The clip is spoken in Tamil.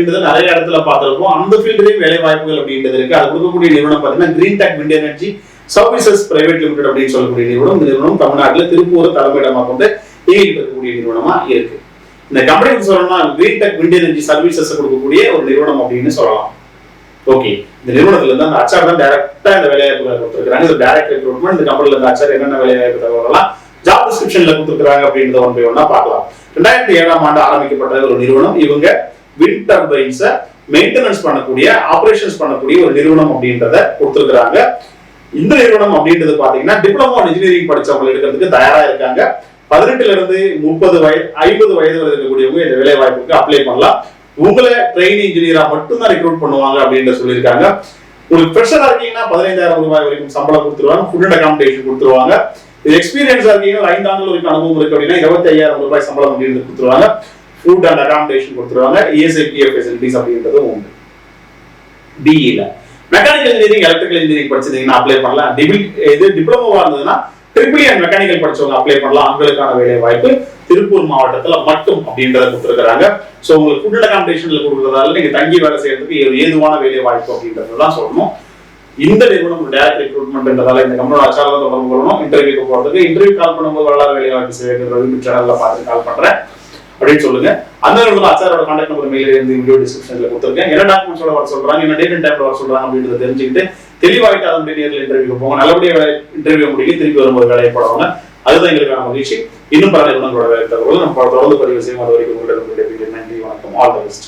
அப்படின்றது நிறைய இடத்துல பார்த்திருப்போம். அந்த ஃபீல்ட்லயும் வேலை வாய்ப்புகள் அப்படின்றது இருக்கு. அது கொடுக்கக்கூடிய நிறுவனம் பார்த்தீங்கன்னா green tech wind energy services private limited அப்படின்னு சொல்லக்கூடிய நிறுவனம். இந்த நிறுவனம் தமிழ்நாட்டில் திருப்பூர் தலைமையிடமாக கொண்டு இயங்கிட்டு இருக்கக்கூடிய நிறுவனமா இருக்கு. இந்த கம்பெனி சொல்லணும்னா green tech wind energy services கொடுக்கக்கூடிய ஒரு நிறுவனம் அப்படின்னு சொல்லலாம். ஓகே, இந்த நிறுவனத்துல இருந்து அந்த அச்சார் தான் டைரக்டா இந்த வேலைவாய்ப்புகளை கொடுத்துருக்காங்க. இது டைரக்ட் ரெக்ரூட்மெண்ட். இந்த கம்பெனில இருந்து அச்சார் என்னென்ன வேலைவாய்ப்பு தகவலாம் ஜாப் டிஸ்கிரிப்ஷன்ல கொடுத்துருக்காங்க அப்படின்றத ஒன் பை ஒன்னா பார்க்கலாம். 2007ஆம் ஆண்டு ஆரம்பிக்கப்பட்ட ஒரு நிறுவனம். இவங்க விண்ட் டர்பைன்ஸ மெயின்டெனன்ஸ் பண்ணக்கூடிய ஆபரேஷன்ஸ் பண்ணக்கூடிய ஒரு நிறுவனம் அப்படின்றத கொடுத்துருக்காங்க. இந்த நிறுவனம் அப்படின்றது பாத்தீங்கன்னா டிப்ளமோ இன்ஜினியரிங் படிச்சவங்க எடுக்கிறதுக்கு தயாரா இருக்காங்க. 18ல இருந்து 30 வயது 50 வயது வரை இருக்கக்கூடியவங்க இந்த வேலை வாய்ப்புக்கு அப்ளை பண்ணலாம். உங்களை ட்ரெயின் இன்ஜினியரா மட்டும் தான் ரெக்ரூட் பண்ணுவாங்க அப்படின்னு சொல்லியிருக்காங்க. உங்களுக்கு ஃப்ரெஷரா இருக்கீங்கன்னா 15,000 ரூபாய் வரைக்கும் சம்பளம் கொடுத்துருவாங்க. ஃபுட் அண்ட் அகாமடேஷன் கொடுத்துருவாங்க. இது எக்ஸ்பீரியன்ஸா இருக்கீங்கன்னா 5 ஆண்டுகள் வரைக்கும் அனுபவம் இருக்கு அப்படின்னா 25,000 ரூபாய் சம்பளம் அப்படின்னு கொடுத்துருவாங்க. ஃபுட் அண்ட் அகாமடேஷன் கொடுத்துருவாங்க. ESIPF ஃபெசிலிட்டிஸ் அப்படின்றதும் உண்டு. டிஇல மெக்கானிக்கல் இன்ஜினியரிங் எலக்ட்ரிக்கல் இன்ஜினியரிங் படிச்சிருந்தீங்கன்னா அப்ளை பண்ணலாம். இது டிப்ளமோவா இருந்ததுன்னா ட்ரிபிள் அண்ட் மெக்கானிக்கல் படிச்சவங்க அப்ளை பண்ணலாம். அவங்களுக்கான வேலை வாய்ப்பு திருப்பூர் மாவட்டத்துல மட்டும் அப்படின்றத கொடுத்துருக்காங்க. சோ உங்களுக்கு ஃபுட் அண்ட் அகாமடேஷன்ல கொடுக்கறதால நீங்க தங்கி வேலை செய்யறதுக்கு ஏதுவான வேலை வாய்ப்பு அப்படின்றதுதான் சொல்லணும். இந்த நிறுவனம் டைரக்ட் ரெக்ரூட்மெண்ட்ன்றதால இந்த கம்பெனியோட அச்சாரத்தை தொடர்பு கொள்ளணும். இன்டர்வியூக்கு போறதுக்கு இன்டர்வியூ கால் பண்ணும்போது வரலாறு வேலை வாய்ப்பு செய்யறது சேனல்ல பார்த்து கால் பண்றேன் அப்படின்னு சொல்லுங்க. அந்த நிறுவனம் அச்சாரோட கான்டாக்ட் நம்பர் மெயில் இருந்து வீடியோ டிஸ்கிரிப்ஷன்ல கொடுத்துருக்கேன். என்ன டாக்குமெண்ட்ஸோட வர சொல்றாங்க, என்ன டேட் அண்ட் டைம்ல வர சொல்றாங்க அப்படின்றத தெரிஞ்சுக்கிட்டு தெளிவாயிட்டு அதனுடைய நேரில் இன்டர்வியூக்கு போங்க. நல்லபடியா இன்டர்வியூ முடிக்க திருப்பி வரும்போது வேலையை போடுவாங்க. அதுதான் எங்களுக்கான மகிழ்ச்சி. இன்னும் பல நிறுவனங்களோட வேலை தகவல் நம்ம தொடர்ந்து பதிவு செய்யும். அது வரைக்கும் உங்களுடைய நன்றி, வணக்கம், ஆல் தி பெஸ்ட்.